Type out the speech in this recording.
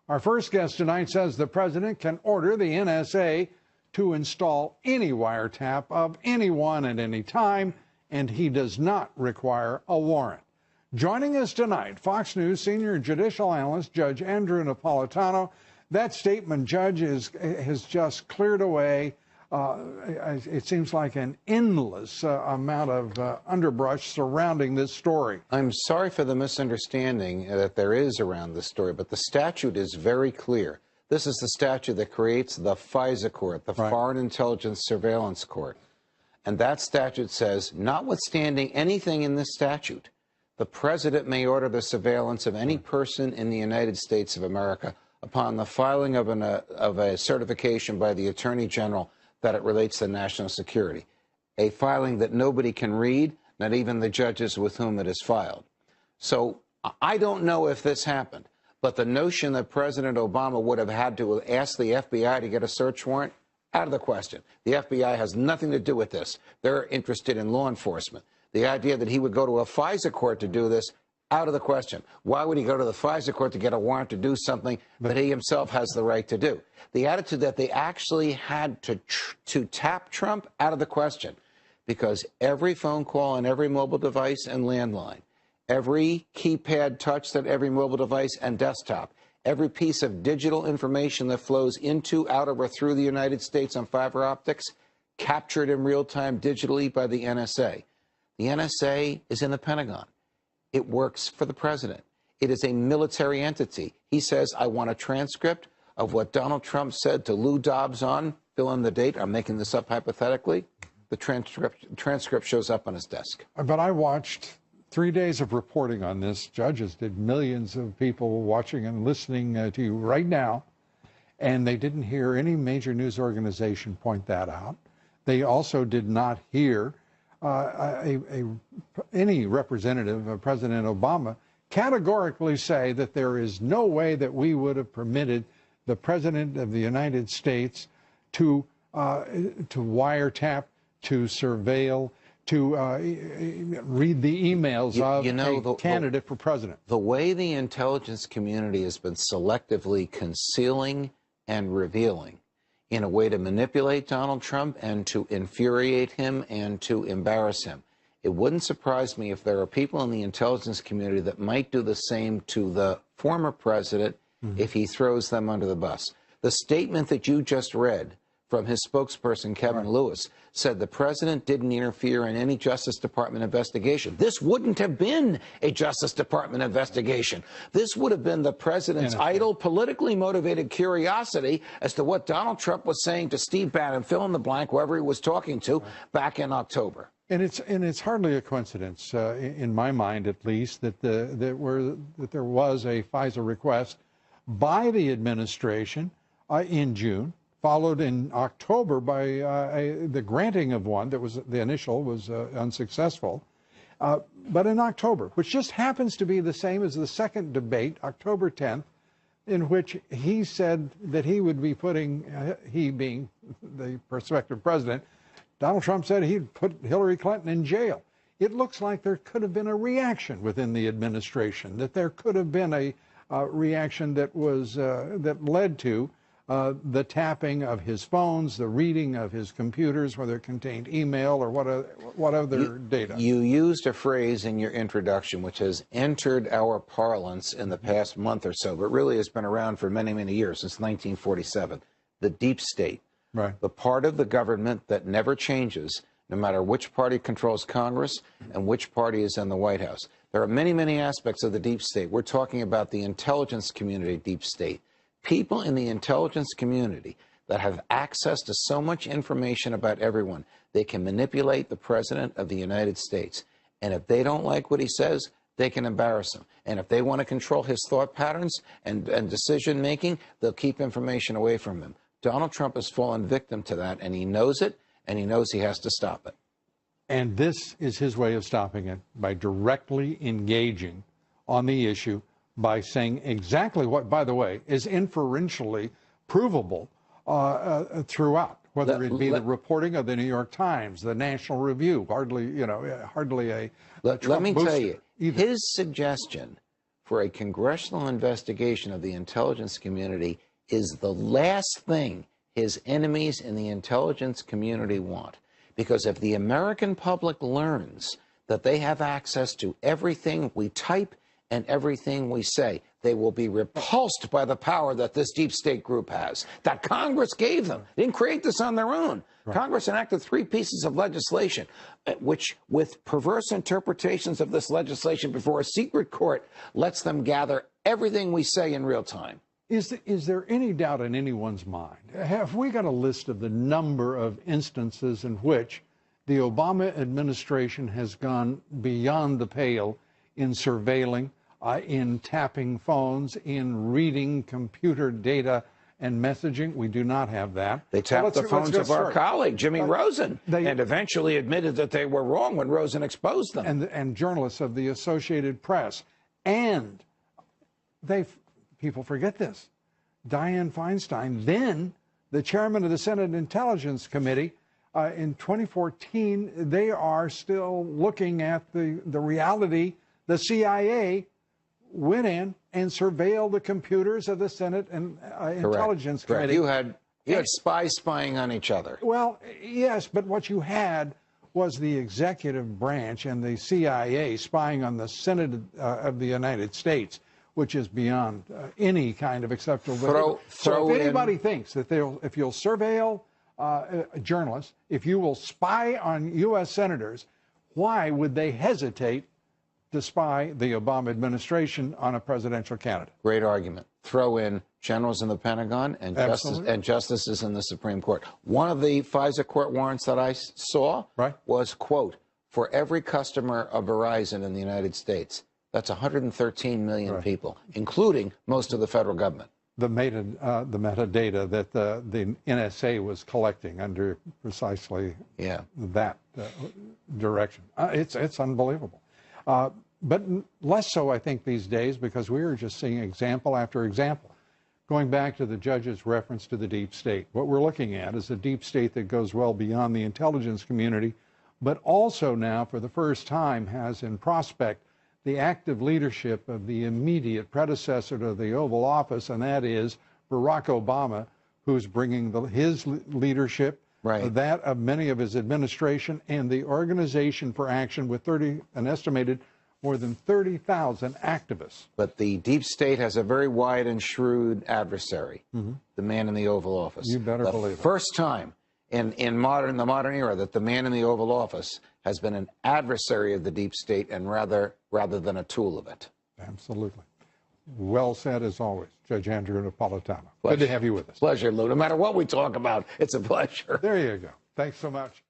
Our first guest tonight says the president can order the NSA to install any wiretap of anyone at any time, and he does not require a warrant. Joining us tonight, Fox News senior judicial analyst Judge Andrew Napolitano. That statement, Judge, has just cleared away, it seems like an endless amount of underbrush surrounding this story. I'm sorry for the misunderstanding that there is around this story, but the statute is very clear. This is the statute that creates the FISA court, the Foreign Intelligence Surveillance Court. And that statute says, notwithstanding anything in this statute, the president may order the surveillance of any person in the United States of America upon the filing of a certification by the Attorney General that it relates to national security, a filing that nobody can read, not even the judges with whom it is filed. So I don't know if this happened, but the notion that President Obama would have had to ask the FBI to get a search warrant, out of the question. The FBI has nothing to do with this. They're interested in law enforcement. The idea that he would go to a FISA court to do this, out of the question. Why would he go to the FISA court to get a warrant to do something that he himself has the right to do? The attitude that they actually had to tap Trump, out of the question. Because every phone call on every mobile device and landline, every keypad touched on every mobile device and desktop, every piece of digital information that flows into, out of, or through the United States on fiber optics, captured in real time digitally by the NSA. The NSA is in the Pentagon. It works for the president. It is a military entity. He says, I want a transcript of what Donald Trump said to Lou Dobbs on, fill in the date, I'm making this up hypothetically. The transcript shows up on his desk. But I watched 3 days of reporting on this. Judges did, millions of people watching and listening to you right now, and they didn't hear any major news organization point that out. They also did not hear any representative of President Obama categorically say that there is no way that we would have permitted the President of the United States to wiretap, to surveil, to read the emails of a candidate for president. The way the intelligence community has been selectively concealing and revealing in a way to manipulate Donald Trump and to infuriate him and to embarrass him. It wouldn't surprise me if there are people in the intelligence community that might do the same to the former president if he throws them under the bus. The statement that you just read from his spokesperson, Kevin Lewis, said the president didn't interfere in any Justice Department investigation. This wouldn't have been a Justice Department investigation. This would have been the president's idle, politically motivated curiosity as to what Donald Trump was saying to Steve Bannon, fill in the blank, whoever he was talking to, back in October. And it's hardly a coincidence, in my mind at least, that there was a FISA request by the administration in June, followed in October by the granting of one that was, the initial was unsuccessful. But in October, which just happens to be the same as the second debate, October 10th, in which he said that he would be putting, he being the prospective president, Donald Trump said he'd put Hillary Clinton in jail. It looks like there could have been a reaction within the administration, that there could have been a reaction that was that led to the tapping of his phones, the reading of his computers, whether it contained email or what other data. You used a phrase in your introduction which has entered our parlance in the past month or so, but really has been around for many, many years, since 1947, the deep state. Right. The part of the government that never changes, no matter which party controls Congress and which party is in the White House. There are many, many aspects of the deep state. We're talking about the intelligence community deep state. People in the intelligence community that have access to so much information about everyone, they can manipulate the president of the United States. And if they don't like what he says, they can embarrass him. And if they want to control his thought patterns and decision making, they'll keep information away from him. Donald Trump has fallen victim to that, and he knows it, and he knows he has to stop it. And this is his way of stopping it, by directly engaging on the issue, by saying exactly what, by the way, is inferentially provable throughout, whether it be the reporting of the New York Times, the National Review, hardly a Let me tell you, his suggestion for a congressional investigation of the intelligence community is the last thing his enemies in the intelligence community want. Because if the American public learns that they have access to everything we type and everything we say, they will be repulsed by the power that this deep state group has, that Congress gave them. They didn't create this on their own. Right. Congress enacted 3 pieces of legislation, which, with perverse interpretations of this legislation before a secret court, lets them gather everything we say in real time. Is there any doubt in anyone's mind? Have we got a list of the number of instances in which the Obama administration has gone beyond the pale in surveilling, in tapping phones, in reading computer data and messaging? We do not have that. They tapped the phones of our colleague, Jimmy Rosen, and eventually admitted that they were wrong when Rosen exposed them. And journalists of the Associated Press. And people forget this. Dianne Feinstein, then the chairman of the Senate Intelligence Committee, in 2014, they are still looking at the reality. The CIA went in and surveilled the computers of the Senate and Intelligence Committee. You had spies spying on each other. Well, yes, but what you had was the executive branch and the CIA spying on the Senate of the United States, which is beyond any kind of acceptable. So if anybody thinks that if you'll surveil journalists, if you will spy on U.S. senators, why would they hesitate to spy the Obama administration on a presidential candidate? Great argument. Throw in generals in the Pentagon and justices in the Supreme Court. One of the FISA court warrants that I saw was, quote, for every customer of Verizon in the United States. That's 113 million people, including most of the federal government. The metadata that the NSA was collecting under precisely that direction. It's unbelievable. But less so, I think, these days, because we are just seeing example after example. Going back to the judge's reference to the deep state, what we're looking at is a deep state that goes well beyond the intelligence community, but also now, for the first time, has in prospect the active leadership of the immediate predecessor to the Oval Office, and that is Barack Obama, who's bringing his leadership, that of many of his administration, and the Organization for Action with an estimated more than 30,000 activists. But the deep state has a very wide and shrewd adversary, the man in the Oval Office. You better believe it. The first time in the modern era that the man in the Oval Office has been an adversary of the deep state and rather than a tool of it. Absolutely. Well said, as always, Judge Andrew Napolitano. Good to have you with us. Pleasure, Lou. No matter what we talk about, it's a pleasure. There you go. Thanks so much.